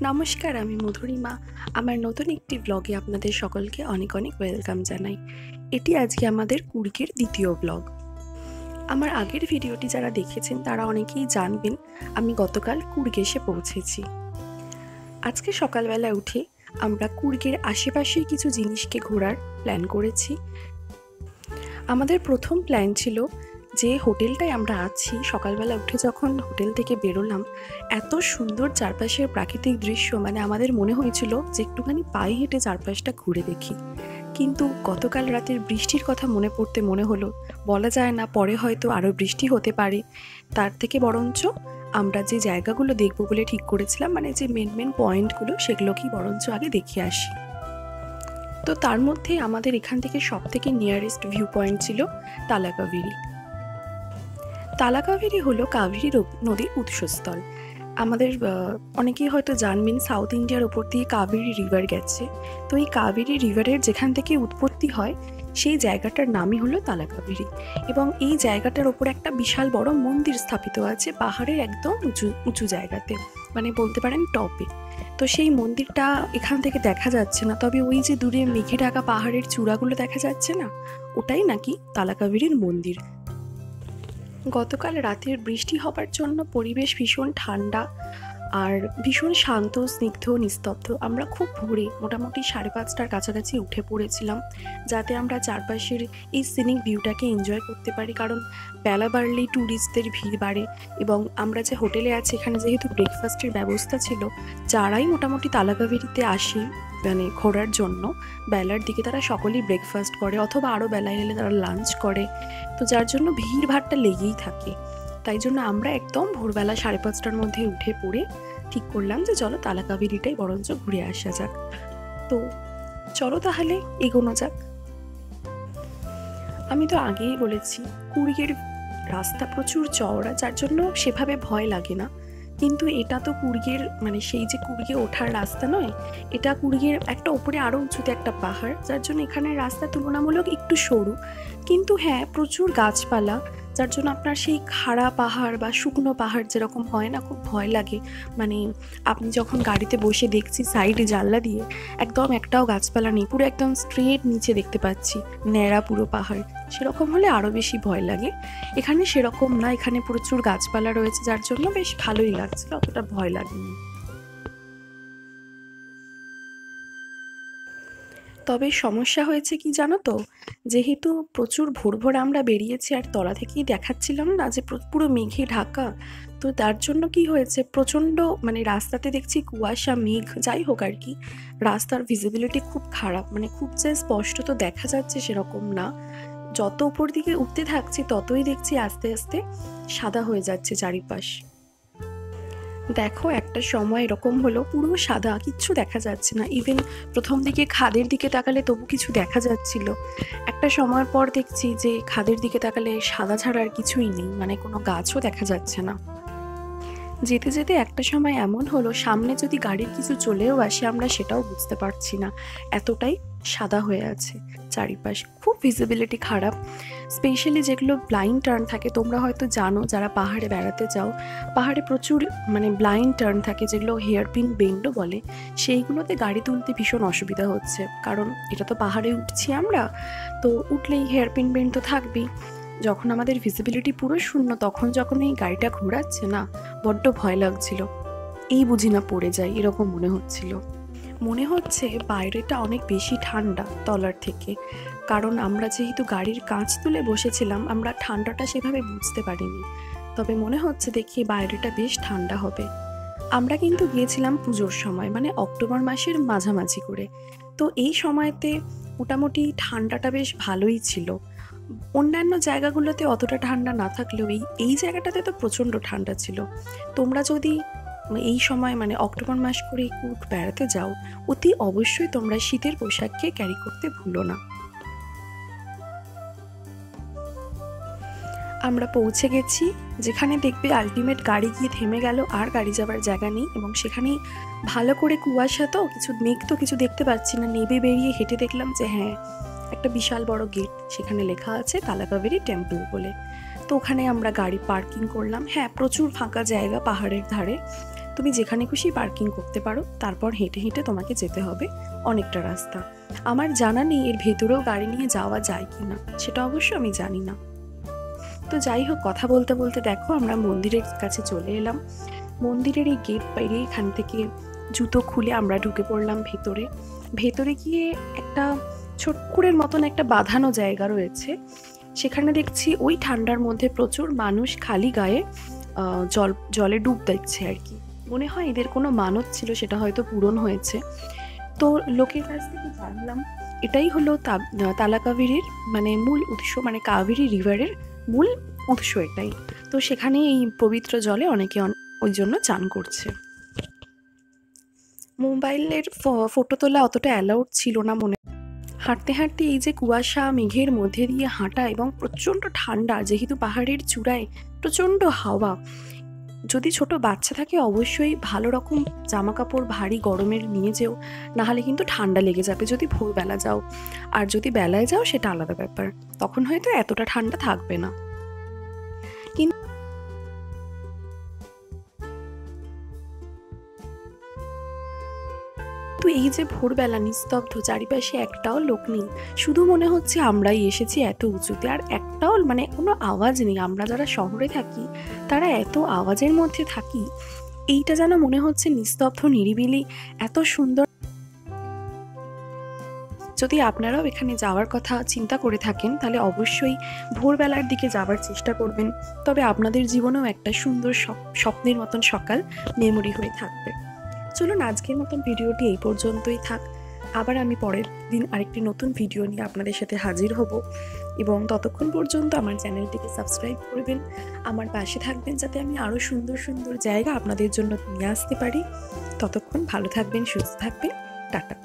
নমস্কার, আমি মধুরিমা। আমার নতুন একটি ব্লগে আপনাদের সকলকে অনেক অনেক ওয়েলকাম জানাই। এটি আজকে আমাদের কুর্গের দ্বিতীয় ব্লগ। আমার আগের ভিডিওটি যারা দেখেছেন তারা অনেকেই জানবেন আমি গতকাল কুর্গ এসে পৌঁছেছি। আজকে সকালবেলা উঠে আমরা কুর্গের আশেপাশের কিছু জিনিসকে ঘোরার প্ল্যান করেছি। আমাদের প্রথম প্ল্যান ছিল যে হোটেলটায় আমরা আছি, সকালবেলা উঠে যখন হোটেল থেকে বেরোলাম, এত সুন্দর চারপাশের প্রাকৃতিক দৃশ্য, মানে আমাদের মনে হয়েছিল যে একটুখানি পায়ে হেঁটে চারপাশটা ঘুরে দেখি। কিন্তু গতকাল রাতের বৃষ্টির কথা মনে পড়তে মনে হলো বলা যায় না, পরে হয়তো আরও বৃষ্টি হতে পারে। তার থেকে বরঞ্চ আমরা যে জায়গাগুলো দেখবো বলে ঠিক করেছিলাম, মানে যে মেন পয়েন্টগুলো, সেগুলোকেই বরঞ্চ আগে দেখে আসি। তো তার মধ্যে আমাদের এখান থেকে সব থেকে নিয়ারেস্ট ভিউ পয়েন্ট ছিল তালাকাভেরি। তালাকাভেরি হলো কাবেরী নদীর উৎসস্থল। আমাদের অনেকেই হয়তো জানবেন সাউথ ইন্ডিয়ার ওপর দিয়ে কাবেরী রিভার গেছে। তো এই কাবেরী রিভারের যেখান থেকে উৎপত্তি হয় সেই জায়গাটার নামই হলো তালাকাভেরি। এবং এই জায়গাটার ওপর একটা বিশাল বড় মন্দির স্থাপিত আছে পাহাড়ের একদম উঁচু জায়গাতে, মানে বলতে পারেন টপে। তো সেই মন্দিরটা এখান থেকে দেখা যাচ্ছে না, তবে ওই যে দূরে মেঘে ঢাকা পাহাড়ের চূড়াগুলো দেখা যাচ্ছে না, ওটাই নাকি তালাকাভেরির মন্দির। গতকাল রাতের বৃষ্টি হবার জন্য পরিবেশ ভীষণ ঠান্ডা আর ভীষণ শান্ত, স্নিগ্ধ, নিস্তব্ধ। আমরা খুব ভোরে মোটামুটি 5:30টার কাছাকাছি উঠে পড়েছিলাম, যাতে আমরা চারপাশের এই সিনিক ভিউটাকে এনজয় করতে পারি। কারণ বেলা বাড়লেই ট্যুরিস্টদের ভিড় বাড়ে, এবং আমরা যে হোটেলে আছি এখানে যেহেতু ব্রেকফাস্টের ব্যবস্থা ছিল, যারাই মোটামুটি তালাকাভেরিতে আসে মানে ঘোরার জন্য, বেলার দিকে তারা সকলেই ব্রেকফাস্ট করে, অথবা আরও বেলায় এলে তারা লাঞ্চ করে। তো যার জন্য ভিড় ভাড়টা লেগেই থাকে। তাই জন্য আমরা একদম ভোরবেলা 5:30টার মধ্যে উঠে পড়ে ঠিক করলাম যে চলো তালাকাভেরিটাই বরঞ্চ ঘুরে আসা যাক। তো চলো তাহলে এগোনো যাক। আমি তো আগেই বলেছি কুর্গের রাস্তা প্রচুর চওড়া, যার জন্য সেভাবে ভয় লাগে না। কিন্তু এটা তো কুর্গের মানে সেই যে কুর্গে ওঠার রাস্তা নয়, এটা কুর্গের একটা ওপরে আরও উঁচুতে একটা পাহাড়, যার জন্য এখানের রাস্তা তুলনামূলক একটু সরু। কিন্তু হ্যাঁ, প্রচুর গাছপালা, যার জন্য আপনার সেই খাড়া পাহাড় বা শুকনো পাহাড় যেরকম হয় না, খুব ভয় লাগে। মানে আপনি যখন গাড়িতে বসে দেখছি সাইডে জানলা দিয়ে, একদম একটাও গাছপালা নেই, পুরো একদম স্ট্রেট নিচে দেখতে পাচ্ছি ন্যাড়া পুরো পাহাড়, সেরকম হলে আরও বেশি ভয় লাগে। এখানে সেরকম না, এখানে প্রচুর গাছপালা রয়েছে, যার জন্য বেশ ভালোই লাগছিল, অতটা ভয় লাগেনি। তবে সমস্যা হয়েছে কি জানো তো, যেহেতু প্রচুর ভোর ভোর আমরা বেরিয়েছি আর তলা থেকেই দেখাচ্ছিলাম না যে পুরো মেঘে ঢাকা, তো তার জন্য কি হয়েছে, প্রচণ্ড মানে রাস্তাতে দেখছি কুয়াশা, মেঘ, যাই হোক আর কি, রাস্তার ভিজিবিলিটি খুব খারাপ, মানে খুব যে স্পষ্ট তো দেখা যাচ্ছে সেরকম না। যত উপর দিকে উঠতে থাকছি ততই দেখছি আস্তে আস্তে সাদা হয়ে যাচ্ছে চারিপাশ। দেখো একটা সময় এরকম হলো পুরো সাদা, কিচ্ছু দেখা যাচ্ছে না। ইভেন প্রথম দিকে খাদের দিকে তাকালে তবু কিছু দেখা যাচ্ছিল, একটা সময়ের পর দেখছি যে খাদের দিকে তাকালে সাদা ছাড়া আর কিছুই নেই, মানে কোনো গাছও দেখা যাচ্ছে না। যেতে যেতে একটা সময় এমন হলো সামনে যদি গাড়ির কিছু চলেও আসে আমরা সেটাও বুঝতে পারছি না, এতটাই সাদা হয়ে আছে চারিপাশ, খুব ভিজিবিলিটি খারাপ। স্পেশালি যেগুলো ব্লাইন্ড টার্ন থাকে, তোমরা হয়তো জানো যারা পাহাড়ে বেড়াতে যাও, পাহাড়ে প্রচুর মানে ব্লাইন্ড টার্ন থাকে, যেগুলো হেয়ারপিন বেন্ডও বলে, সেইগুলোতে গাড়ি তুলতে ভীষণ অসুবিধা হচ্ছে। কারণ এটা তো পাহাড়ে উঠছি আমরা, তো উঠলেই হেয়ারপিন বেন্ড তো থাকবেই। যখন আমাদের ভিজিবিলিটি পুরো শূন্য, তখন যখন এই গাড়িটা ঘোরাচ্ছে না, বড্ড ভয় লাগছিল, এই বুঝি না পড়ে যায় এরকম মনে হচ্ছিল। মনে হচ্ছে বাইরেটা অনেক বেশি ঠান্ডা তলার থেকে, কারণ আমরা যেহেতু গাড়ির কাঁচ তুলে বসেছিলাম, আমরা ঠান্ডাটা সেভাবে বুঝতে পারিনি। তবে মনে হচ্ছে দেখি বাইরেটা বেশ ঠান্ডা হবে। আমরা কিন্তু গিয়েছিলাম পুজোর সময়, মানে অক্টোবর মাসের মাঝামাঝি করে। তো এই সময়তে মোটামুটি ঠান্ডাটা বেশ ভালোই ছিল। অন্যান্য জায়গাগুলোতে অতটা ঠান্ডা না থাকলেও এই জায়গাটাতে তো প্রচণ্ড ঠান্ডা ছিল। তোমরা যদি এই সময় মানে অক্টোবর মাস করে কুর্গ বেড়াতে যাও, অতি অবশ্যই তোমরা শীতের পোশাককে ক্যারি করতে ভুলো না। আমরা পৌঁছে গেছি, যেখানে দেখবে আলটিমেট গাড়ি গিয়ে থেমে গেল, আর গাড়ি যাবার জায়গা নেই, এবং সেখানেই ভালো করে কুয়াশা, তো কিছু মেঘ তো কিছু দেখতে পাচ্ছি না। নেবে বেরিয়ে হেঁটে দেখলাম যে হ্যাঁ, একটা বিশাল বড় গেট, সেখানে লেখা আছে তালাকাভেরি টেম্পল বলে। তো ওখানে আমরা গাড়ি পার্কিং করলাম। হ্যাঁ, প্রচুর ফাঁকা জায়গা পাহাড়ের ধারে। তুমি যেখানে খুশি পার্কিং করতে পারো, তারপর হেঁটে হেঁটে তোমাকে যেতে হবে অনেকটা রাস্তা। আমার জানা নেই এর ভেতরেও গাড়ি নিয়ে যাওয়া যায় কি না, সেটা অবশ্য আমি জানি না। তো যাই হোক, কথা বলতে বলতে দেখো আমরা মন্দিরের কাছে চলে এলাম। মন্দিরের এই গেট পেরিয়ে এখান থেকে জুতো খুলে আমরা ঢুকে পড়লাম ভেতরে। ভেতরে গিয়ে একটা ছোটকুড়ের মতন একটা বাঁধানো জায়গা রয়েছে, সেখানে দেখছি ওই ঠান্ডার মধ্যে প্রচুর মানুষ খালি গায়ে জলে ডুব দিচ্ছে আর কি। মনে হয় এদের কোনো মানত ছিল, সেটা হয়তো পূরণ হয়েছে। তো লোকের কাছ থেকে জানলাম এটাই হলো তালাকাবেরির মানে মূল উৎস, মানে কাবেরী রিভারের মূল উৎস এটাই। তো সেখানে এই পবিত্র জলে অনেকে ওই জন্য চান করছে। মোবাইলের ফটো তোলা অতটা অ্যালাউড ছিল না মনে। হাঁটতে হাঁটতে এই যে কুয়াশা মেঘের মধ্যে দিয়ে হাঁটা এবং প্রচণ্ড ঠান্ডা, যেহেতু পাহাড়ের চূড়ায় প্রচণ্ড হাওয়া, যদি ছোট বাচ্চা থাকে অবশ্যই ভালো রকম জামা কাপড় ভারী গরমের নিয়ে যেও, নাহলে কিন্তু ঠান্ডা লেগে যাবে যদি ভোরবেলা যাও। আর যদি বেলায় যাও সেটা আলাদা ব্যাপার, তখন হয়তো এতটা ঠান্ডা থাকবে না। কিন্তু এই যে ভোরবেলা নিস্তব্ধ, চারিপাশে একটাও লোক নেই, শুধু মনে হচ্ছে আমরাই এসেছি এত উঁচুতে, আর একটাও মানে কোনো আওয়াজ নেই। আমরা যারা শহরে থাকি তারা এত আওয়াজের মধ্যে থাকি, এইটা যেন মনে হচ্ছে নিস্তব্ধ নিরিবিলি, এত সুন্দর। যদি আপনারাও এখানে যাওয়ার কথা চিন্তা করে থাকেন তাহলে অবশ্যই ভোরবেলার দিকে যাওয়ার চেষ্টা করবেন, তবে আপনাদের জীবনেও একটা সুন্দর স্বপ্নের মতন সকাল মেমোরি হয়ে থাকবে। চলুন আজকের মতন ভিডিওটি এই পর্যন্তই থাক। আবার আমি পরের দিন আরেকটি নতুন ভিডিও নিয়ে আপনাদের সাথে হাজির হব, এবং ততক্ষণ পর্যন্ত আমার চ্যানেলটিকে সাবস্ক্রাইব করবেন, আমার পাশে থাকবেন যাতে আমি আরও সুন্দর সুন্দর জায়গা আপনাদের জন্য নিয়ে আসতে পারি। ততক্ষণ ভালো থাকবেন, সুস্থ থাকবেন, টাটা।